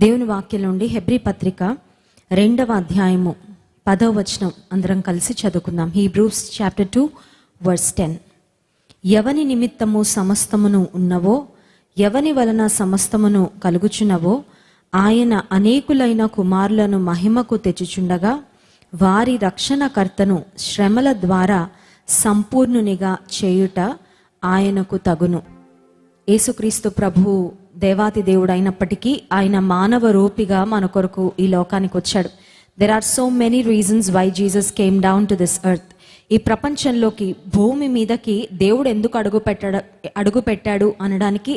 దేవుని వాక్యం నుండి హెబ్రీ పత్రిక 2వ అధ్యాయము 10వ వచనం అందరం కలిసి చదువుకుందాం. Hebrews chapter 2 verse 10. ఎవని నిమిత్తము సమస్తమును ఉన్నవో, ఎవని వలన సమస్తమును కలుగుచున్నవో, ఆయన అనేకులైన కుమారులను మహిమకు తెచ్చుచుండగా వారి రక్షణకర్తను శ్రమల ద్వారా సంపూర్ణునిగా చేయుట ఆయనకు తగును. యేసుక్రీస్తు ప్రభువు దేవాతి దేవుడు అయినప్పటికీ ఆయన మానవ రూపిగా మన కొరకు ఈ లోకానికి వచ్చాడు. There are so many reasons why Jesus came down to this earth. ఈ ప్రపంచంలోకి, భూమి మీదకి దేవుడు ఎందుకు అడుగు పెట్టాడు అనడానికి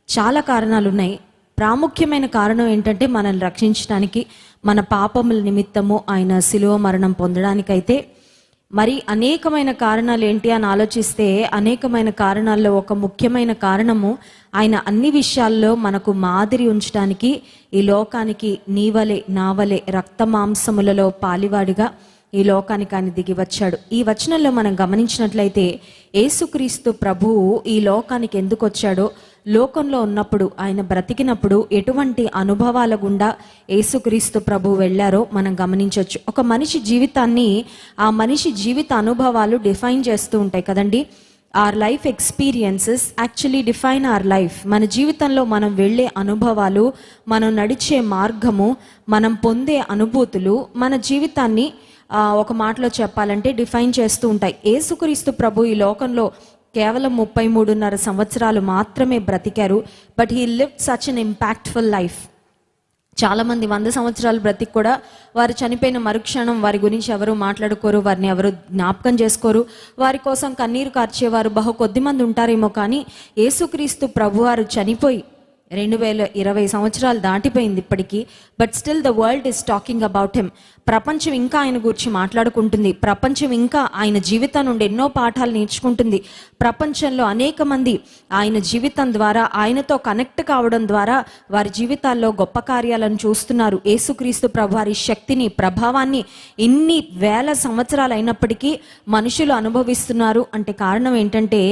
చాలా కారణాలు ఉన్నాయి. ప్రాముఖ్యమైన కారణం ఏంటంటే మనల్ని రక్షించడానికి, మన పాపముల నిమిత్తము ఆయన శిలువ మరణం పొందడానికైతే. మరి అనేకమైన కారణాలు ఏంటి అని ఆలోచిస్తే, అనేకమైన కారణాల్లో ఒక ముఖ్యమైన కారణము ఆయన అన్ని విషయాల్లో మనకు మాదిరి ఉంచడానికి ఈ లోకానికి నీవలే నావలే రక్త మాంసములలో పాలివాడిగా ఈ లోకానికి ఆయన దిగి వచ్చాడు. ఈ వచనంలో మనం గమనించినట్లయితే యేసుక్రీస్తు ప్రభువు ఈ లోకానికి ఎందుకు వచ్చాడో, లోకంలో ఉన్నప్పుడు ఆయన బ్రతికినప్పుడు ఎటువంటి అనుభవాల గుండా యేసుక్రీస్తు ప్రభు వెళ్ళారో మనం గమనించవచ్చు. ఒక మనిషి జీవితాన్ని ఆ మనిషి జీవిత అనుభవాలు డిఫైన్ చేస్తూ ఉంటాయి కదండి. Our life experiences actually define our life. మన జీవితంలో మనం వెళ్ళే అనుభవాలు, మనం నడిచే మార్గము, మనం పొందే అనుభూతులు మన జీవితాన్ని ఒక మాటలో చెప్పాలంటే డిఫైన్ చేస్తూ ఉంటాయి. యేసుక్రీస్తు ప్రభు ఈ లోకంలో కేవలం 33.5 సంవత్సరాలు మాత్రమే బ్రతికారు. But he lived such an impactful life. చాలామంది 100 సంవత్సరాలు బ్రతికి కూడా వారు చనిపోయిన మరుక్షణం వారి గురించి ఎవరు మాట్లాడుకోరు, వారిని ఎవరు జ్ఞాపకం చేసుకోరు, వారి కోసం కన్నీరు కార్చేవారు బహు కొద్ది మంది ఉంటారేమో. కానీ యేసుక్రీస్తు ప్రభువారు చనిపోయి 2020 సంవత్సరాలు దాటిపోయింది ఇప్పటికీ. But still the world is talking about him. ప్రపంచం ఇంకా ఆయన గురించి మాట్లాడుకుంటుంది. ప్రపంచం ఇంకా ఆయన జీవితం నుండి ఎన్నో పాఠాలు నేర్చుకుంటుంది. ప్రపంచంలో అనేక మంది ఆయన జీవితం ద్వారా, ఆయనతో కనెక్ట్ కావడం ద్వారా వారి జీవితాల్లో గొప్ప కార్యాలను చూస్తున్నారు. యేసుక్రీస్తు ప్రభు వారి శక్తిని, ప్రభావాన్ని ఇన్ని వేల సంవత్సరాలు అయినప్పటికీ మనుషులు అనుభవిస్తున్నారు అంటే కారణం ఏంటంటే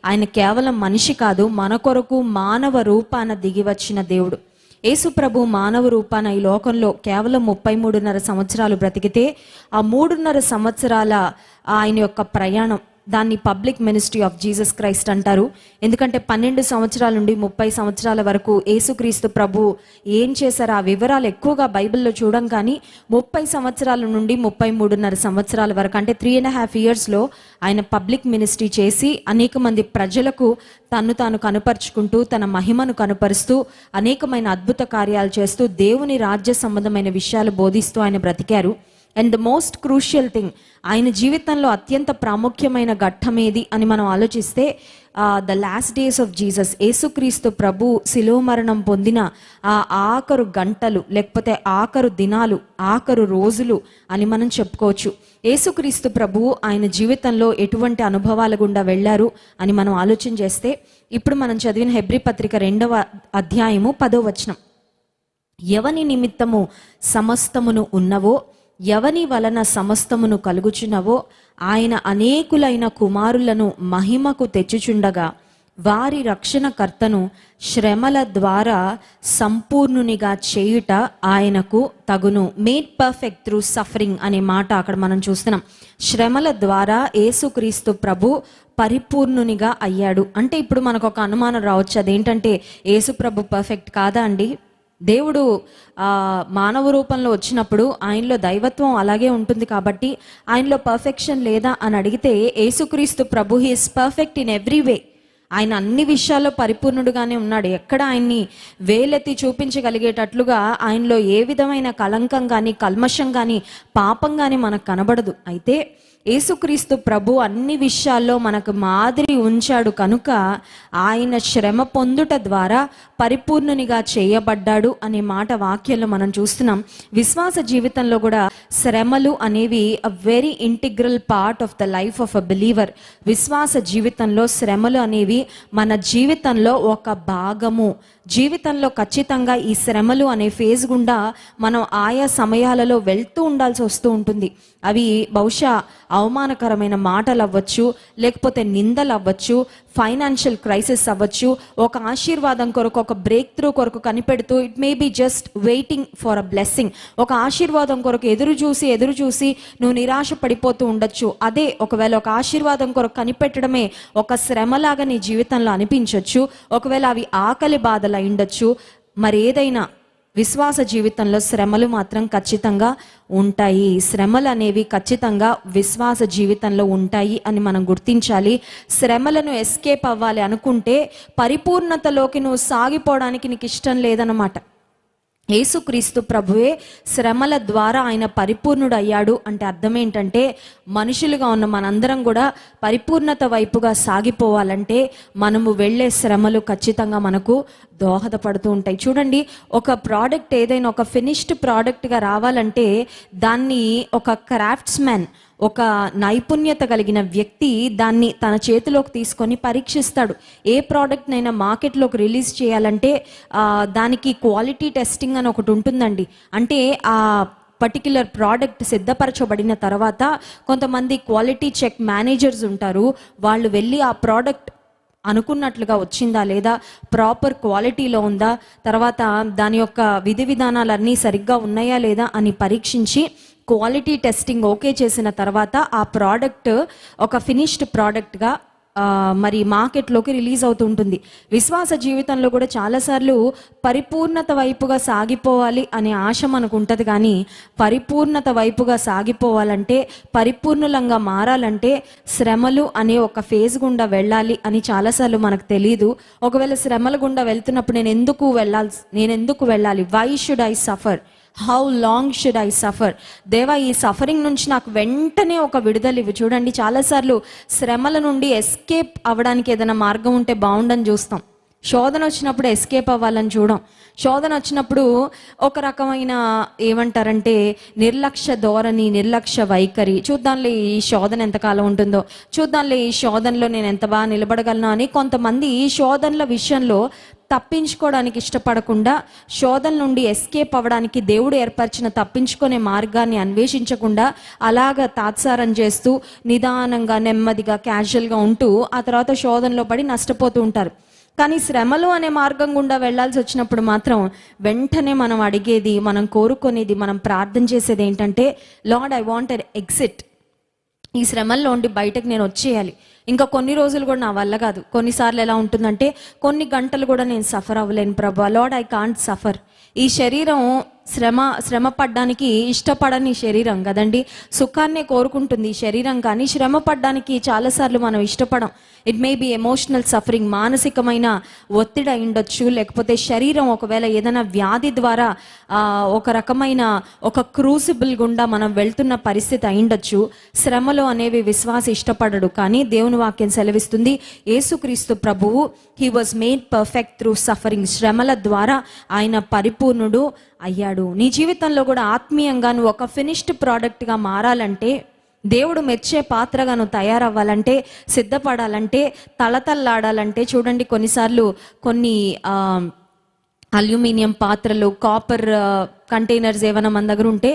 ఆయన కేవలం మనిషి కాదు, మన కొరకు మానవ రూపాన దిగి వచ్చిన దేవుడు. యేసు ప్రభు మానవ రూపాన ఈ లోకంలో కేవలం 33.5 సంవత్సరాలు బ్రతికితే, ఆ 3.5 సంవత్సరాల ఆయన యొక్క ప్రయాణం, దాన్ని public ministry of Jesus Christ అంటారు. ఎందుకంటే 12 సంవత్సరాల నుండి 30 సంవత్సరాల వరకు యేసుక్రీస్తు ప్రభు ఏం చేశారు ఆ వివరాలు ఎక్కువగా బైబిల్లో చూడం. కానీ 30 సంవత్సరాల నుండి 33.5 సంవత్సరాల వరకు అంటే 3.5 yearsలో ఆయన పబ్లిక్ మినిస్ట్రీ చేసి అనేక మంది ప్రజలకు తను తాను కనుపరుచుకుంటూ, తన మహిమను కనుపరుస్తూ, అనేకమైన అద్భుత కార్యాలు చేస్తూ, దేవుని రాజ్య సంబంధమైన విషయాలు బోధిస్తూ ఆయన బ్రతికారు. And the most crucial thing, ఆయన జీవితంలో అత్యంత ప్రాముఖ్యమైన ఘట్టం ఏది అని మనం ఆలోచిస్తే, the last days of Jesus, Yesukristu ప్రభు శిలువ మరణం పొందిన ఆ ఆఖరు గంటలు, లేకపోతే ఆఖరు దినాలు, ఆఖరు రోజులు అని మనం చెప్పుకోవచ్చు. యేసుక్రీస్తు ప్రభువు ఆయన జీవితంలో ఎటువంటి అనుభవాల గుండా వెళ్ళారు అని మనం ఆలోచన చేస్తే, ఇప్పుడు మనం చదివిన హెబ్రీ పత్రిక 2వ అధ్యాయము 10వ వచనం. ఎవని నిమిత్తము సమస్తమును ఉన్నవో, ఎవని వలన సమస్తమును కలుగుచున్నవో, ఆయన అనేకులైన కుమారులను మహిమకు తెచ్చుచుండగా వారి రక్షణకర్తను శ్రమల ద్వారా సంపూర్ణునిగా చేయుట ఆయనకు తగును. మేడ్ పర్ఫెక్ట్ త్రూ సఫరింగ్ అనే మాట అక్కడ మనం చూస్తున్నాం. శ్రమల ద్వారా యేసుక్రీస్తు ప్రభు పరిపూర్ణునిగా అయ్యాడు అంటే ఇప్పుడు మనకు ఒక అనుమానం రావచ్చు. అదేంటంటే యేసు ప్రభు పర్ఫెక్ట్ కాదా అండి? దేవుడు మానవ రూపంలో వచ్చినప్పుడు ఆయనలో దైవత్వం అలాగే ఉంటుంది కాబట్టి ఆయనలో పర్ఫెక్షన్ లేదా అని అడిగితే, యేసుక్రీస్తు ప్రభు he is perfect in every way. ఆయన అన్ని విషయాల్లో పరిపూర్ణుడుగానే ఉన్నాడు. ఎక్కడ ఆయన్ని వేలెత్తి చూపించగలిగేటట్లుగా ఆయనలో ఏ విధమైన కళంకం కానీ, కల్మషం కానీ, పాపం కానీ మనకు కనబడదు. అయితే యేసుక్రీస్తు ప్రభు అన్ని విషయాల్లో మనకు మాదిరి ఉంచాడు కనుక ఆయన శ్రమ పొందుట ద్వారా పరిపూర్ణునిగా చేయబడ్డాడు అనే మాట వాక్యంలో మనం చూస్తున్నాం. విశ్వాస జీవితంలో కూడా శ్రమలు అనేవి a very integral part of the life of a believer. విశ్వాస జీవితంలో శ్రమలు అనేవి మన జీవితంలో ఒక భాగము. జీవితంలో ఖచ్చితంగా ఈ శ్రమలు అనే ఫేజ్ గుండా మనం ఆయా సమయాలలో వెళ్తూ ఉండాల్సి వస్తూ ఉంటుంది. అవి బహుశా అవమానకరమైన మాటలు అవ్వచ్చు, లేకపోతే నిందలు అవ్వచ్చు, ఫైనాన్షియల్ క్రైసిస్ అవ్వచ్చు, ఒక ఆశీర్వాదం కొరకు, ఒక బ్రేక్ త్రూ కొరకు కనిపెడుతూ, it may be just waiting for a blessing, ఒక ఆశీర్వాదం కొరకు ఎదురు చూసి నువ్వు నిరాశ పడిపోతూ ఉండొచ్చు. అదే ఒకవేళ ఒక ఆశీర్వాదం కొరకు కనిపెట్టడమే ఒక శ్రమలాగా నీ జీవితంలో అనిపించవచ్చు. ఒకవేళ అవి ఆకలి బాధలు అయిండొచ్చు. మరి ఏదైనా విశ్వాస జీవితంలో శ్రమలు మాత్రం ఖచ్చితంగా ఉంటాయి. శ్రమలు అనేవి ఖచ్చితంగా విశ్వాస జీవితంలో ఉంటాయి అని మనం గుర్తించాలి. శ్రమలను ఎస్కేప్ అవ్వాలి అనుకుంటే పరిపూర్ణతలోకి నువ్వు సాగిపోవడానికి నీకు ఇష్టం లేదన్నమాట. యేసుక్రీస్తు ప్రభువే శ్రమల ద్వారా ఆయన పరిపూర్ణుడు అయ్యాడు అంటే అర్థం ఏంటంటే, మనుషులుగా ఉన్న మనందరం కూడా పరిపూర్ణత వైపుగా సాగిపోవాలంటే మనము వెళ్ళే శ్రమలు ఖచ్చితంగా మనకు దోహదపడుతూ ఉంటాయి. చూడండి, ఒక ప్రోడక్ట్ ఏదైనా ఒక ఫినిష్డ్ ప్రోడక్ట్గా రావాలంటే దాన్ని ఒక క్రాఫ్ట్స్మెన్, ఒక నైపుణ్యత కలిగిన వ్యక్తి దాన్ని తన చేతిలోకి తీసుకొని పరీక్షిస్తాడు. ఏ ప్రోడక్ట్నైనా మార్కెట్లోకి రిలీజ్ చేయాలంటే దానికి క్వాలిటీ టెస్టింగ్ అని ఒకటి ఉంటుందండి. అంటే ఆ పర్టిక్యులర్ ప్రోడక్ట్ సిద్ధపరచబడిన తర్వాత కొంతమంది క్వాలిటీ చెక్ మేనేజర్స్ ఉంటారు. వాళ్ళు వెళ్ళి ఆ ప్రోడక్ట్ అనుకున్నట్లుగా వచ్చిందా లేదా, ప్రాపర్ క్వాలిటీలో ఉందా, తర్వాత దాని యొక్క విధి విధానాలన్నీ సరిగ్గా ఉన్నాయా లేదా అని పరీక్షించి క్వాలిటీ టెస్టింగ్ ఓకే చేసిన తర్వాత ఆ ప్రోడక్ట్ ఒక ఫినిష్డ్ ప్రోడక్ట్గా మరి మార్కెట్లోకి రిలీజ్ అవుతూ ఉంటుంది. విశ్వాస జీవితంలో కూడా చాలాసార్లు పరిపూర్ణత వైపుగా సాగిపోవాలి అనే ఆశ మనకు ఉంటుంది. కానీ పరిపూర్ణత వైపుగా సాగిపోవాలంటే, పరిపూర్ణులంగా మారాలంటే శ్రమలు అనే ఒక ఫేజ్ గుండా వెళ్ళాలి అని చాలాసార్లు మనకు తెలియదు. ఒకవేళ శ్రమల గుండా వెళ్తున్నప్పుడు నేను ఎందుకు వెళ్ళాలి, why should I suffer, how long should I suffer, దేవా ఈ సఫరింగ్ నుంచి నాకు వెంటనే ఒక విడుదల ఇవ్వు. చూడండి, చాలాసార్లు శ్రమల నుండి ఎస్కేప్ అవ్వడానికి ఏదైనా మార్గం ఉంటే బాగుండని చూస్తాం. శోధన వచ్చినప్పుడు ఎస్కేప్ అవ్వాలని చూడం. శోధన వచ్చినప్పుడు ఒక రకమైన ఏమంటారంటే నిర్లక్ష్య ధోరణి, నిర్లక్ష్య వైఖరి, చూద్దాంలే ఈ శోధన ఎంతకాలం ఉంటుందో, చూద్దాంలే ఈ శోధనలో నేను ఎంత బాగా నిలబడగలను అని కొంతమంది ఈ శోధనల విషయంలో తప్పించుకోవడానికి ఇష్టపడకుండా, శోధన నుండి ఎస్కేప్ అవ్వడానికి దేవుడు ఏర్పరిచిన తప్పించుకునే మార్గాన్ని అన్వేషించకుండా అలాగా తాత్సారం చేస్తూ నిదానంగా, నెమ్మదిగా, క్యాజువల్గా ఉంటూ ఆ తర్వాత శోధనలో పడి నష్టపోతూ ఉంటారు. కానీ శ్రమలు అనే మార్గం గుండా వెళ్లాల్సి వచ్చినప్పుడు మాత్రం వెంటనే మనం అడిగేది, మనం కోరుకునేది, మనం ప్రార్థన చేసేది ఏంటంటే, lord I want a exit. ఈ శ్రమల్లో ఉండి బయటకు నేను వచ్చేయాలి. ఇంకా కొన్ని రోజులు కూడా నా వల్ల కాదు. కొన్నిసార్లు ఎలా ఉంటుందంటే, కొన్ని గంటలు కూడా నేను సఫర్ అవ్వలేను ప్రభా, లార్డ్ ఐ కాంట్ సఫర్. ఈ శరీరం శ్రమ పడ్డానికి ఇష్టపడని శరీరం కదండి, సుఖాన్నే కోరుకుంటుంది ఈ శరీరం. కానీ శ్రమ పడ్డానికి చాలాసార్లు మనం ఇష్టపడం. It may be emotional suffering, మానసికమైన ఒత్తిడి అయిండొచ్చు, లేకపోతే శరీరం ఒకవేళ ఏదైనా వ్యాధి ద్వారా ఒక రకమైన ఒక క్రూసిబుల్ గుండా మనం వెళ్తున్న పరిస్థితి అయిండొచ్చు. శ్రమలు అనేవి విశ్వాసి ఇష్టపడడు. కానీ దేవుని వాక్యం సెలవిస్తుంది, యేసుక్రీస్తు ప్రభువు he was made perfect through suffering. శ్రమల ద్వారా ఆయన పరిపూర్ణుడు అయ్యాడు. నీ జీవితంలో కూడా ఆత్మీయంగా నువ్వు ఒక ఫినిష్డ్ ప్రోడక్ట్గా మారాలంటే, దేవుడు మెచ్చే పాత్రగా నువ్వు తయారవ్వాలంటే, సిద్ధపడాలంటే, తళతళలాడాలంటే, చూడండి కొన్నిసార్లు కొన్ని అల్యూమినియం పాత్రలు, కాపర్ కంటైనర్స్ ఏమైనా మన దగ్గర ఉంటే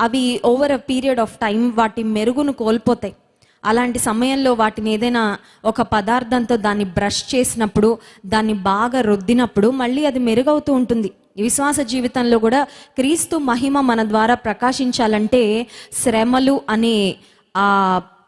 అవి over a period of time వాటి మెరుగును కోల్పోతాయి. అలాంటి సమయంలో వాటిని ఏదైనా ఒక పదార్థంతో దాన్ని బ్రష్ చేసినప్పుడు, దాన్ని బాగా రుద్దినప్పుడు మళ్ళీ అది మెరుగవుతూ ఉంటుంది. విశ్వాస జీవితంలో కూడా క్రీస్తు మహిమ మన ద్వారా ప్రకాశించాలంటే శ్రమలు అనే ఆ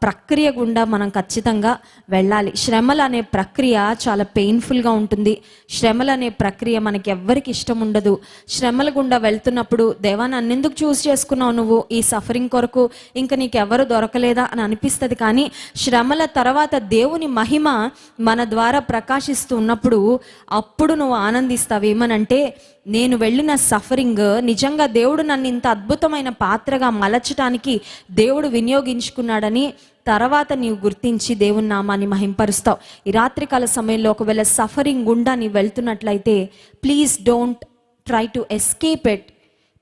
ప్రక్రియ గుండా మనం ఖచ్చితంగా వెళ్ళాలి. శ్రమలు అనే ప్రక్రియ చాలా పెయిన్ఫుల్గా ఉంటుంది. శ్రమలు అనే ప్రక్రియ మనకి ఎవ్వరికి ఇష్టం ఉండదు. శ్రమల గుండా వెళ్తున్నప్పుడు, దేవా నన్ను ఎందుకు చూస్ చేసుకున్నావు నువ్వు ఈ సఫరింగ్ కొరకు, ఇంకా నీకెవరు దొరకలేదా అని అనిపిస్తుంది. కానీ శ్రమల తర్వాత దేవుని మహిమ మన ద్వారా ప్రకాశిస్తూ ఉన్నప్పుడు అప్పుడు నువ్వు ఆనందిస్తావు. ఏమనంటే, నేను వెళ్ళిన సఫరింగ్ నిజంగా దేవుడు నన్ను ఇంత అద్భుతమైన పాత్రగా మలచడానికి దేవుడు వినియోగించుకున్నాడని తర్వాత నీవు గుర్తించి దేవుని నామాన్ని మహింపరుస్తావు. ఈ రాత్రికాల సమయంలో ఒకవేళ సఫరింగ్ గుండా నీవు వెళ్తున్నట్లయితే, please don't try to escape it.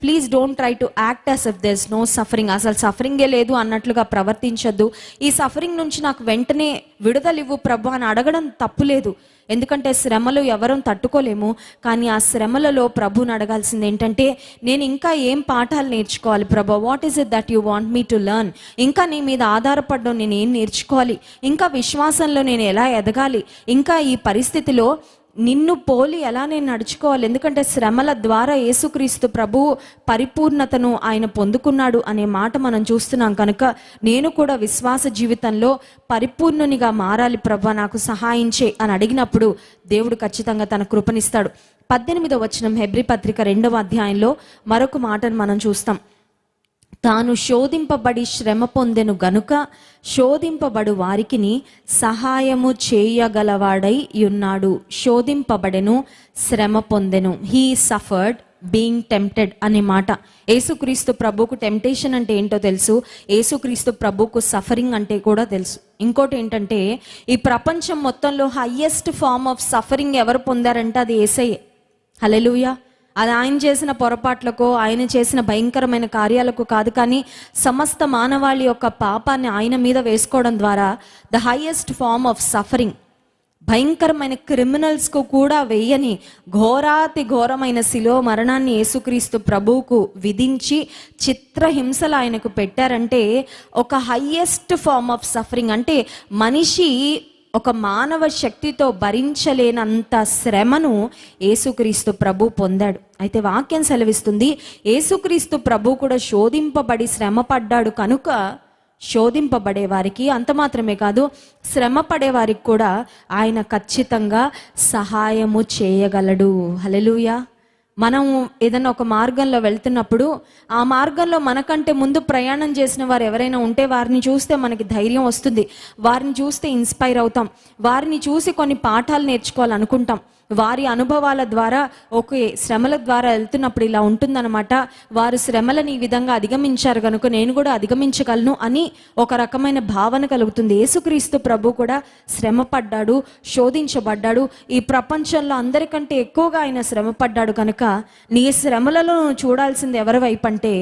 Please don't try to act as if there is no suffering. అసలు సఫరింగే లేదు అన్నట్లుగా ప్రవర్తించొద్దు. ఈ సఫరింగ్ నుంచి నాకు వెంటనే విడుదల ఇవ్వు ప్రభు అని అడగడం తప్పులేదు. ఎందుకంటే శ్రమలు ఎవరూ తట్టుకోలేము. కానీ ఆ శ్రమలలో ప్రభువుని అడగాల్సింది ఏంటంటే, నేను ఇంకా ఏం పాఠాలు నేర్చుకోవాలి ప్రభు, what is it that you want me to learn? ఇంకా నీ మీద ఆధారపడడం నేను ఏం నేర్చుకోవాలి? ఇంకా విశ్వాసంలో నేను ఎలా ఎదగాలి? ఇంకా ఈ పరిస్థితిలో నిన్ను పోలి ఎలా నేను నడుచుకోవాలి? ఎందుకంటే శ్రమల ద్వారా యేసుక్రీస్తు ప్రభు పరిపూర్ణతను ఆయన పొందుకున్నాడు అనే మాట మనం చూస్తున్నాం. కనుక నేను కూడా విశ్వాస జీవితంలో పరిపూర్ణునిగా మారాలి ప్రభు, నాకు సహాయం చేయి అని అడిగినప్పుడు దేవుడు ఖచ్చితంగా తన కృపనిస్తాడు. 18వ వచనం హెబ్రీ పత్రిక 2వ అధ్యాయంలో మరొక మాటను మనం చూస్తాం. తాను శోధింపబడి శ్రమ పొందెను గనుక శోధింపబడు వారికిని సహాయము చేయగలవాడై ఉన్నాడు. శోధింపబడెను, శ్రమ పొందెను. హీ సఫర్డ్ బీయింగ్ టెంప్టెడ్ అనే మాట. యేసుక్రీస్తు ప్రభుకు టెంప్టేషన్ అంటే ఏంటో తెలుసు, యేసుక్రీస్తు ప్రభుకు సఫరింగ్ అంటే కూడా తెలుసు. ఇంకోటి ఏంటంటే, ఈ ప్రపంచం మొత్తంలో హయ్యెస్ట్ ఫార్మ్ ఆఫ్ సఫరింగ్ ఎవరు పొందారంటే అది యేసయ్యే. హల్లెలూయా. అది ఆయన చేసిన పొరపాట్లకో, ఆయన చేసిన భయంకరమైన కార్యాలకు కాదు, కానీ సమస్త మానవాళి యొక్క పాపాన్ని ఆయన మీద వేసుకోవడం ద్వారా the highest form of suffering, భయంకరమైన క్రిమినల్స్కు కూడా వెయ్యని ఘోరాతి ఘోరమైన శిలువ మరణాన్ని యేసుక్రీస్తు ప్రభువుకు విధించి చిత్రహింసలు ఆయనకు పెట్టారంటే ఒక హైయెస్ట్ ఫార్మ్ ఆఫ్ సఫరింగ్. అంటే మనిషి ఒక మానవ శక్తితో భరించలేనంత శ్రమను యేసుక్రీస్తు ప్రభు పొందాడు. అయితే వాక్యం సెలవిస్తుంది, యేసుక్రీస్తు ప్రభు కూడా శోధింపబడి శ్రమ పడ్డాడు కనుక శోధింపబడే వారికి, అంత మాత్రమే కాదు శ్రమ పడే వారికి కూడా ఆయన ఖచ్చితంగా సహాయము చేయగలడు. హల్లెలూయా. మనం ఏదైనా ఒక మార్గంలో వెళ్తున్నప్పుడు ఆ మార్గంలో మనకంటే ముందు ప్రయాణం చేసిన వారు ఎవరైనా ఉంటే వారిని చూస్తే మనకి ధైర్యం వస్తుంది, వారిని చూస్తే ఇన్స్పైర్ అవుతాం, వారిని చూసి కొన్ని పాఠాలు నేర్చుకోవాలనుకుంటాం. వారి అనుభవాల ద్వారా ఓకే, శ్రమల ద్వారా వెళ్తున్నప్పుడు ఇలా ఉంటుందన్నమాట, వారు శ్రమలను ఈ విధంగా అధిగమించారు కనుక నేను కూడా అధిగమించగలను అని ఒక రకమైన భావన కలుగుతుంది. యేసుక్రీస్తు ప్రభు కూడా శ్రమ పడ్డాడు, శోధించబడ్డాడు. ఈ ప్రపంచంలో అందరికంటే ఎక్కువగా ఆయన శ్రమ పడ్డాడు కనుక నీ శ్రమలలో చూడాల్సింది ఎవరి వైపు అంటే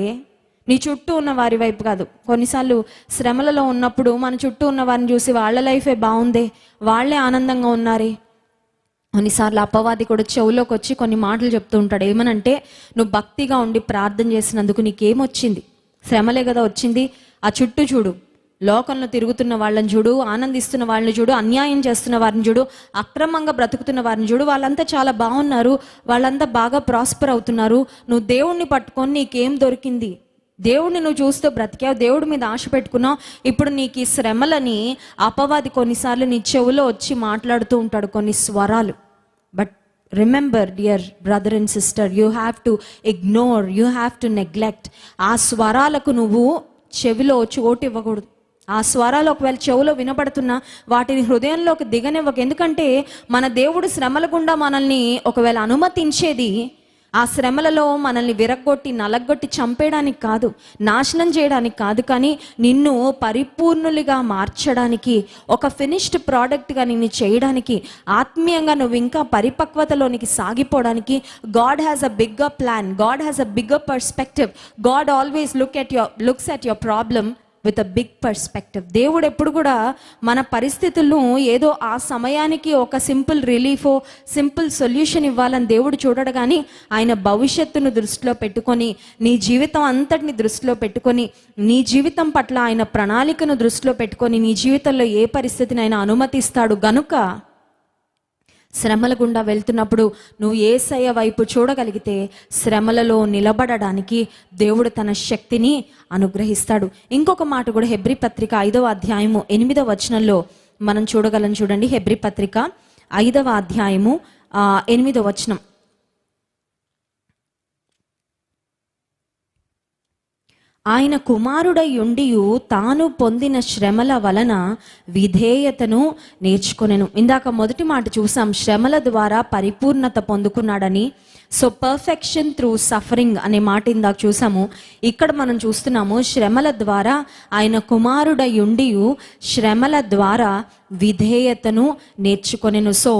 నీ చుట్టూ ఉన్న వారి వైపు కాదు. కొన్నిసార్లు శ్రమలలో ఉన్నప్పుడు మన చుట్టూ ఉన్న వారిని చూసి వాళ్ళ లైఫే బాగుందే, వాళ్ళే ఆనందంగా ఉన్నారే. కొన్నిసార్లు అపవాది కూడా చెవులోకి వచ్చి కొన్ని మాటలు చెప్తూ ఉంటాడు. ఏమనంటే, నువ్వు భక్తిగా ఉండి ప్రార్థన చేసినందుకు నీకేమొచ్చింది? శ్రమలే కదా వచ్చింది. ఆ చుట్టూ చూడు, లోకంలో తిరుగుతున్న వాళ్ళని చూడు, ఆనందిస్తున్న వాళ్ళని చూడు, అన్యాయం చేస్తున్న వారిని చూడు, అక్రమంగా బ్రతుకుతున్న వారిని చూడు, వాళ్ళంతా చాలా బాగున్నారు, వాళ్ళంతా బాగా ప్రాస్పర్ అవుతున్నారు. నువ్వు దేవుణ్ణి పట్టుకొని నీకేం దొరికింది? దేవుడిని నువ్వు చూస్తూ బ్రతికావు, దేవుడి మీద ఆశ పెట్టుకున్నావు. ఇప్పుడు నీకు ఈ శ్రమలని అపవాది కొన్నిసార్లు నీ చెవులో వచ్చి మాట్లాడుతూ ఉంటాడు కొన్ని స్వరాలు. But remember dear brother and sister, you have to ignore, you have to neglect. ఆ స్వరాలకు నువ్వు చెవిలో చోటు ఇవ్వకూడదు. ఆ స్వరాలు ఒకవేళ చెవులో వినబడుతున్నా వాటిని హృదయంలోకి దిగనివ్వక. ఎందుకంటే మన దేవుడు శ్రమల గుండా మనల్ని ఒకవేళ అనుమతించేది ఆ శ్రమలలో మనల్ని విరగొట్టి నలగొట్టి చంపేయడానికి కాదు, నాశనం చేయడానికి కాదు, కానీ నిన్ను పరిపూర్ణులుగా మార్చడానికి, ఒక ఫినిష్డ్ ప్రోడక్ట్గా నిన్ను చేయడానికి, ఆత్మీయంగా నువ్వు ఇంకా పరిపక్వతలోనికి సాగిపోవడానికి. God has a bigger plan, God has a bigger perspective. God always looks at your problem with a big perspective. దేవుడు ఎప్పుడు కూడా మన పరిస్థితులను ఏదో ఆ సమయానికి ఒక సింపుల్ రిలీఫో సింపుల్ సొల్యూషన్ ఇవ్వాలని దేవుడు చూడడు, కానీ ఆయన భవిష్యత్తును దృష్టిలో పెట్టుకొని, నీ జీవితం అంతటిని దృష్టిలో పెట్టుకొని, నీ జీవితం పట్ల ఆయన ప్రణాళికను దృష్టిలో పెట్టుకొని నీ జీవితంలో ఏ పరిస్థితిని ఆయన అనుమతిస్తాడు గనుక శ్రమల గుండా వెళ్తున్నప్పుడు నువ్వు యేసయ్య వైపు చూడగలిగితే శ్రమలలో నిలబడడానికి దేవుడు తన శక్తిని అనుగ్రహిస్తాడు. ఇంకొక మాట కూడా హెబ్రీ పత్రిక 5వ అధ్యాయము 8వ వచనంలో మనం చూడగలం. చూడండి, హెబ్రీ పత్రిక 5వ అధ్యాయము 8వ వచనం. ఆయన కుమారుడై ఉండియు తాను పొందిన శ్రమల వలన విధేయతను నేర్చుకొనెను. ఇందాక మొదటి మాట చూసాం, శ్రమల ద్వారా పరిపూర్ణత పొందుకున్నాడని. సో పర్ఫెక్షన్ త్రూ సఫరింగ్ అనే మాట ఇందాక చూసాము. ఇక్కడ మనం చూస్తున్నాము శ్రమల ద్వారా ఆయన కుమారుడై ఉండియు శ్రమల ద్వారా విధేయతను నేర్చుకొనెను. So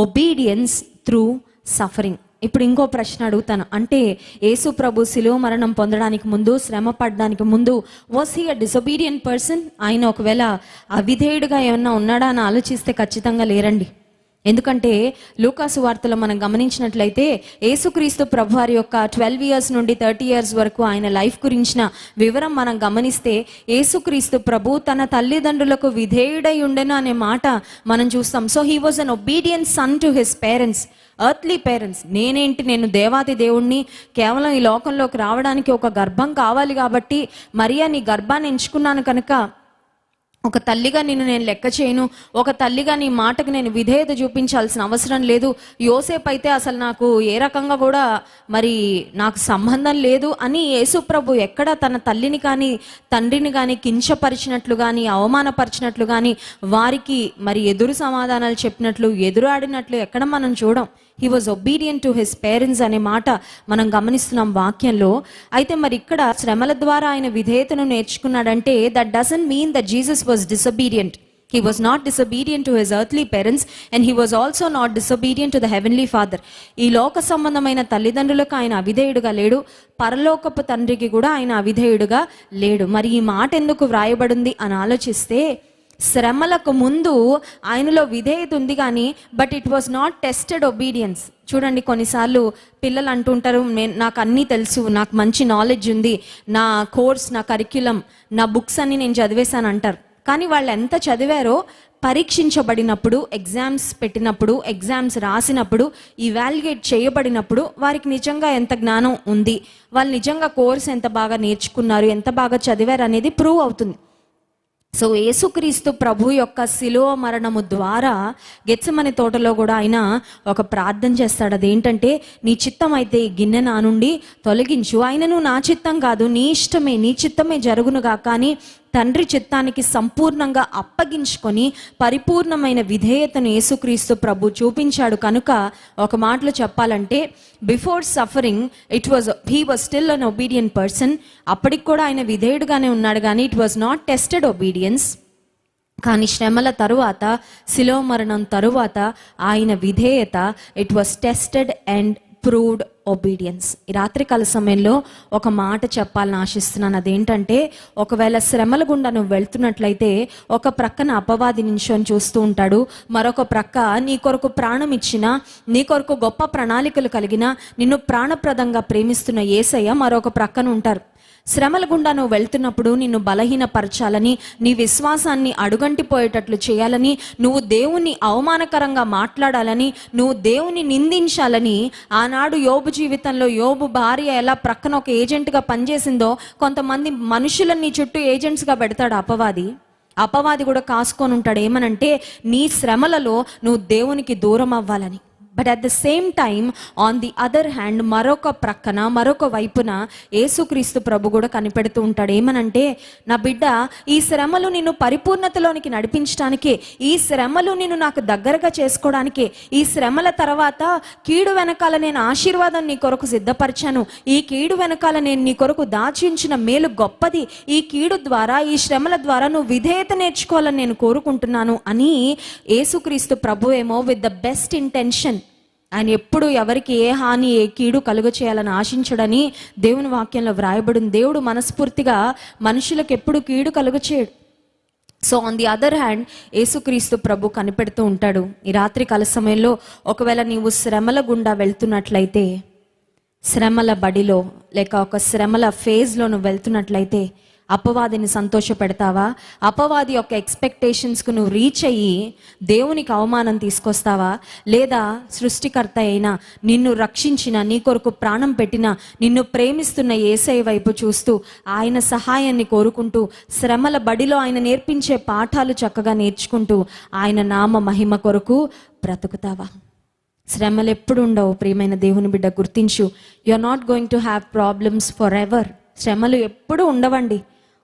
obedience through suffering. ఇప్పుడు ఇంకో ప్రశ్న అడుగుతాను, అంటే యేసు ప్రభు శిలువ మరణం పొందడానికి ముందు, శ్రమ పడడానికి ముందు, was he a disobedient person? ఆయన ఒకవేళ అవిధేయుడిగా ఏమన్నా ఉన్నాడా అని ఆలోచిస్తే ఖచ్చితంగా లేరండి. ఎందుకంటే లూకాసు వార్తలో మనం గమనించినట్లయితే యేసుక్రీస్తు ప్రభువారి యొక్క 12 years నుండి 30 years వరకు ఆయన లైఫ్ గురించిన వివరం మనం గమనిస్తే యేసుక్రీస్తు ప్రభు తన తల్లిదండ్రులకు విధేయుడై ఉండెను అనే మాట మనం చూస్తాం. So he was an obedient son to his parents, earthly parents. నేను దేవాది దేవుణ్ణి, కేవలం ఈ లోకంలోకి రావడానికి ఒక గర్భం కావాలి కాబట్టి మరియా నీ గర్భాన్ని ఎంచుకున్నాను కనుక ఒక తల్లిగా నిన్ను నేను లెక్క చేయను, ఒక తల్లిగా నీ మాటకు నేను విధేయత చూపించాల్సిన అవసరం లేదు. యోసేపు అయితే అసలు నాకు ఏ రకంగా కూడా మరి నాకు సంబంధం లేదు అని యేసుప్రభు ఎక్కడ తన తల్లిని కానీ తండ్రిని కానీ కించపరిచినట్లు కానీ అవమానపరిచినట్లు కానీ వారికి మరి ఎదురు సమాధానాలు చెప్పినట్లు ఎదురాడినట్లు ఎక్కడ మనం చూడం. He was obedient to his parents అనే మాట మనం గమనిస్తున్నాం వాక్యంలో. అయితే మరి ఇక్కడ శ్రమల ద్వారా ఆయన విధేయతను నేర్చుకున్నాడంటే that doesn't mean that Jesus was disobedient. He was not disobedient to his earthly parents and he was also not disobedient to the heavenly father. ఈ లోక సంబంధమైన తల్లిదండ్రులకు ఆయన అవిధేయుడుగా లేడు, పరలోకపు తండ్రికి కూడా ఆయన అవిధేయుడుగా లేడు. మరి ఈ మాట ఎందుకు వ్రాయబడింది అని ఆలోచిస్తే శ్రమలకు ముందు ఆయనలో విధేయత ఉంది కానీ but it was not tested obedience. చూడండి, కొన్నిసార్లు పిల్లలు అంటుంటారు నాకు అన్నీ తెలుసు, నాకు మంచి నాలెడ్జ్ ఉంది, నా కోర్స్, నా కరిక్యులం, నా బుక్స్ అన్ని నేను చదివేశాను అంటారు. కానీ వాళ్ళు ఎంత చదివారో పరీక్షించబడినప్పుడు, ఎగ్జామ్స్ పెట్టినప్పుడు, ఎగ్జామ్స్ రాసినప్పుడు, ఇవాల్యుయేట్ చేయబడినప్పుడు వారికి నిజంగా ఎంత జ్ఞానం ఉంది, వాళ్ళు నిజంగా కోర్స్ ఎంత బాగా నేర్చుకున్నారు, ఎంత బాగా చదివారు అనేది ప్రూవ్ అవుతుంది. సో యేసుక్రీస్తు ప్రభు యొక్క శిలువ మరణము ద్వారా గెత్సెమనే తోటలో కూడా ఆయన ఒక ప్రార్థన చేస్తాడు. అదేంటంటే, నీ చిత్తం అయితే ఈ గిన్నె నా నుండి తొలగించు, ఆయనను నా చిత్తం కాదు నీ ఇష్టమే, నీ చిత్తమే జరుగునుగా, కానీ తండ్రి చిత్తానికి సంపూర్ణంగా అప్పగించుకొని పరిపూర్ణమైన విధేయతను యేసుక్రీస్తు ప్రభు చూపించాడు. కనుక ఒక మాటలో చెప్పాలంటే before suffering he was still an obedient person. అప్పటికి కూడా ఆయన విధేయుడుగానే ఉన్నాడు కానీ it was not tested obedience. కానీ శ్రమల తరువాత, శిలువ మరణం తరువాత ఆయన విధేయత it was tested and proved obedience. ఈ రాత్రికాల సమయంలో ఒక మాట చెప్పాలని ఆశిస్తున్నాను. అదేంటంటే, ఒకవేళ శ్రమల గుండా నువ్వు వెళ్తున్నట్లయితే ఒక ప్రక్కన అపవాది నించొని చూస్తూ ఉంటాడు, మరొక ప్రక్క నీ కొరకు ప్రాణం ఇచ్చిన, నీ కొరకు గొప్ప ప్రణాళికలు కలిగిన, నిన్ను ప్రాణప్రదంగా ప్రేమిస్తున్న యేసయ్య మరొక ప్రక్కన ఉంటారు. శ్రమల గుండా నువ్వు వెళ్తున్నప్పుడు నిన్ను బలహీనపరచాలని, నీ విశ్వాసాన్ని అడుగంటిపోయేటట్లు చేయాలని, నువ్వు దేవుణ్ణి అవమానకరంగా మాట్లాడాలని, నువ్వు దేవుని నిందించాలని, ఆనాడు యోబు జీవితంలో యోబు భార్య ఎలా ప్రక్కన ఒక ఏజెంట్గా పనిచేసిందో కొంతమంది మనుషులను నీ చుట్టూ ఏజెంట్స్గా పెడతాడు అపవాది కూడా కాసుకొని ఉంటాడు. ఏమనంటే, నీ శ్రమలలో నువ్వు దేవునికి దూరం అవ్వాలని. But at the same time on the other hand మరొక ప్రక్కన, మరొక వైపున యేసుక్రీస్తు ప్రభు కూడా కనిపెడుతూ ఉంటాడు. ఏమనంటే, నా బిడ్డ, ఈ శ్రమలు నిన్ను పరిపూర్ణతలోనికి నడిపించడానికే, ఈ శ్రమలు నిన్ను నాకు దగ్గరగా చేసుకోవడానికే, ఈ శ్రమల తర్వాత కీడు వెనకాల నేను ఆశీర్వాదం నీ కొరకు సిద్ధపరిచాను, ఈ కీడు వెనకాల నేను నీ కొరకు దాచించిన మేలు గొప్పది, ఈ కీడు ద్వారా, ఈ శ్రమల ద్వారా నువ్వు విధేయత నేర్చుకోవాలని నేను కోరుకుంటున్నాను అని యేసుక్రీస్తు ప్రభు ఏమో విత్ ద బెస్ట్ ఇంటెన్షన్, ఆయన ఎప్పుడు ఎవరికి ఏ హాని, ఏ కీడు కలుగ చేయాలని ఆశించడని దేవుని వాక్యంలో వ్రాయబడింది. దేవుడు మనస్ఫూర్తిగా మనుషులకు ఎప్పుడు కీడు కలుగ చేయడు. So on the other hand యేసుక్రీస్తు ప్రభు కనిపెడుతూ ఉంటాడు. ఈ రాత్రి కాల సమయంలో ఒకవేళ నీవు శ్రమల గుండా వెళ్తున్నట్లయితే, శ్రమల బడిలో లేక ఒక శ్రమల ఫేజ్లో నువ్వు వెళ్తున్నట్లయితే అపవాదిని సంతోష పెడతావా? అపవాది యొక్క ఎక్స్పెక్టేషన్స్కు నువ్వు రీచ్ అయ్యి దేవునికి అవమానం తీసుకొస్తావా? లేదా సృష్టికర్త అయినా, నిన్ను రక్షించిన, నీ కొరకు ప్రాణం పెట్టిన, నిన్ను ప్రేమిస్తున్న యేసయ్య వైపు చూస్తూ ఆయన సహాయాన్ని కోరుకుంటూ శ్రమల బడిలో ఆయన నేర్పించే పాఠాలు చక్కగా నేర్చుకుంటూ ఆయన నామ మహిమ కొరకు బ్రతుకుతావా? శ్రమలు ఎప్పుడు ఉండవు ప్రియమైన దేవుని బిడ్డ, గుర్తించు. You are not going to have problems forever. శ్రమలు ఎప్పుడు ఉండవండి.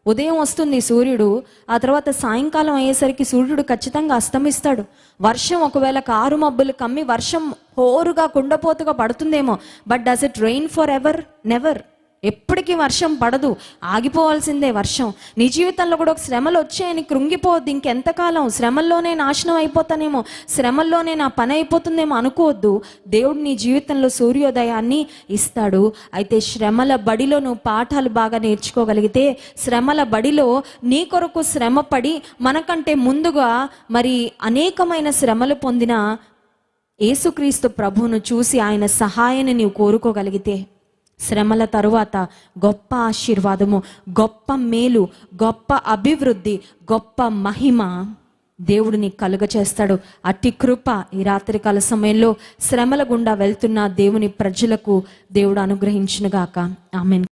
ఉదయం వస్తుంది సూర్యుడు, ఆ తర్వాత సాయంకాలం అయ్యేసరికి సూర్యుడు ఖచ్చితంగా అస్తమిస్తాడు. వర్షం ఒకవేళ కారు మబ్బులు కమ్మి వర్షం హోరుగా కుండపోతుగా పడుతుందేమో, but does it rain forever? Never. ఎప్పటికీ వర్షం పడదు, ఆగిపోవాల్సిందే వర్షం. నీ జీవితంలో కూడా ఒక శ్రమలు వచ్చాయని కృంగిపోవద్దు. ఇంకెంతకాలం శ్రమల్లోనే నాశనం అయిపోతానేమో, శ్రమల్లోనే నా పని అయిపోతుందేమో అనుకోవద్దు. దేవుడు నీ జీవితంలో సూర్యోదయాన్ని ఇస్తాడు. అయితే శ్రమల బడిలో నువ్వు పాఠాలు బాగా నేర్చుకోగలిగితే, శ్రమల బడిలో నీ కొరకు శ్రమ పడి మనకంటే ముందుగా మరి అనేకమైన శ్రమలు పొందిన యేసుక్రీస్తు ప్రభువును చూసి ఆయన సహాయాన్ని నీవు కోరుకోగలిగితే శ్రమల తరువాత గొప్ప ఆశీర్వాదము, గొప్ప మేలు, గొప్ప అభివృద్ధి, గొప్ప మహిమ దేవుడు నీకు కలుగచేస్తాడు. అట్టి కృప ఈ రాత్రికాల సమయంలో శ్రమల గుండా వెళ్తున్న దేవుని ప్రజలకు దేవుడు అనుగ్రహించునుగాక. ఆమేన్.